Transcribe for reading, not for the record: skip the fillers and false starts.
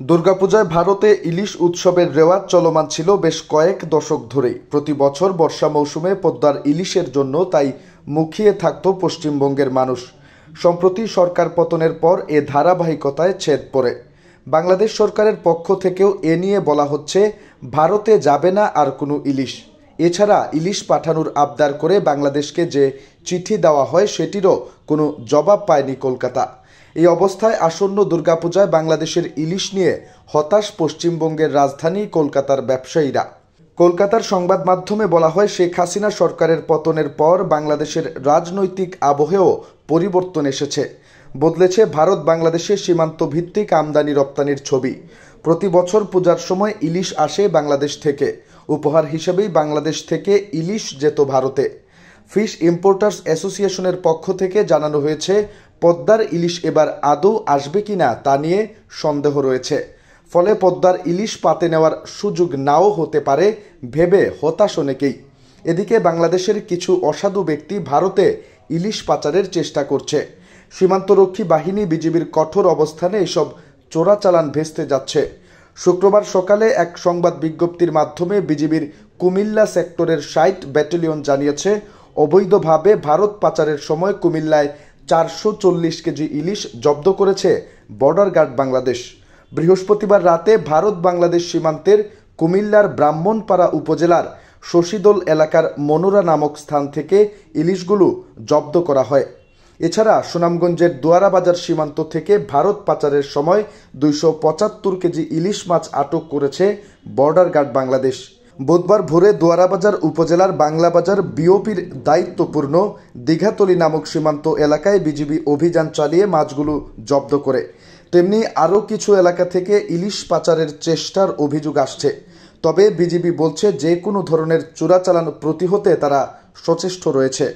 দুর্গাপূজায় ভারতে ইলিশ উৎসবের রেওয়াজ চলমান ছিল বেশ কয়েক দশক ধরেই। প্রতি বছর বর্ষা মৌসুমে পদ্মার ইলিশের জন্য তাই মুখিয়ে থাকত পশ্চিমবঙ্গের মানুষ। সম্প্রতি সরকার পতনের পর এ ধারাবাহিকতায় ছেদ পড়ে। বাংলাদেশ সরকারের পক্ষ থেকেও এ নিয়ে বলা হচ্ছে ভারতে যাবে না আর কোনো ইলিশ। এছাড়া ইলিশ পাঠানোর আবদার করে বাংলাদেশকে যে চিঠি দেওয়া হয় সেটিরও কোনো জবাব পায়নি কলকাতা। এই অবস্থায় আসন্ন দুর্গাপূজায় বাংলাদেশের ইলিশ নিয়ে হতাশ পশ্চিমবঙ্গের রাজধানী কলকাতার ব্যবসায়ীরা। কলকাতার সংবাদ মাধ্যমে বলা হয়, শেখ হাসিনা সরকারের পতনের পর বাংলাদেশের রাজনৈতিক আবহেও পরিবর্তন এসেছে। বদলেছে ভারত বাংলাদেশের সীমান্ত ভিত্তিক আমদানি রপ্তানির ছবি। প্রতি বছর পূজার সময় ইলিশ আসে বাংলাদেশ থেকে। উপহার হিসেবেই বাংলাদেশ থেকে ইলিশ যেত ভারতে। ফিশ ইম্পোর্টার্স অ্যাসোসিয়েশনের পক্ষ থেকে জানানো হয়েছে, পদ্মার ইলিশ এবার আদৌ আসবে কিনা তা নিয়ে সন্দেহ রয়েছে। ফলে পদ্মার ইলিশ পাতে নেওয়ার সুযোগ নাও হতে পারে ভেবে হতাশ অনেকেই। এদিকে বাংলাদেশের কিছু অসাধু ব্যক্তি ভারতে ইলিশ পাচারের চেষ্টা করছে। সীমান্তরক্ষী বাহিনী বিজিবির কঠোর অবস্থানে এসব চোরাচালান ভেস্তে যাচ্ছে। শুক্রবার সকালে এক সংবাদ বিজ্ঞপ্তির মাধ্যমে বিজিবির কুমিল্লা সেক্টরের ৬০ ব্যাটালিয়ন জানিয়েছে, অবৈধভাবে ভারত পাচারের সময় কুমিল্লায় ৪৪০ কেজি ইলিশ জব্দ করেছে বর্ডার গার্ড বাংলাদেশ। বৃহস্পতিবার রাতে ভারত বাংলাদেশ সীমান্তের কুমিল্লার ব্রাহ্মণপাড়া উপজেলার শশীদোল এলাকার মনোরা নামক স্থান থেকে ইলিশগুলো জব্দ করা হয়। এছাড়া সুনামগঞ্জের দোয়ারাবাজার সীমান্ত থেকে ভারত পাচারের সময় ২৭৫ কেজি ইলিশ মাছ আটক করেছে বর্ডার গার্ড বাংলাদেশ। বুধবার ভোরে দোয়ারাবাজার উপজেলার বাংলাবাজার বিওপির দায়িত্বপূর্ণ দীঘাতলী নামক সীমান্ত এলাকায় বিজিবি অভিযান চালিয়ে মাছগুলো জব্দ করে। তেমনি আরও কিছু এলাকা থেকে ইলিশ পাচারের চেষ্টার অভিযোগ আসছে। তবে বিজিবি বলছে, যে কোনো ধরনের চোরাচালান প্রতিহতে তারা সচেষ্ট রয়েছে।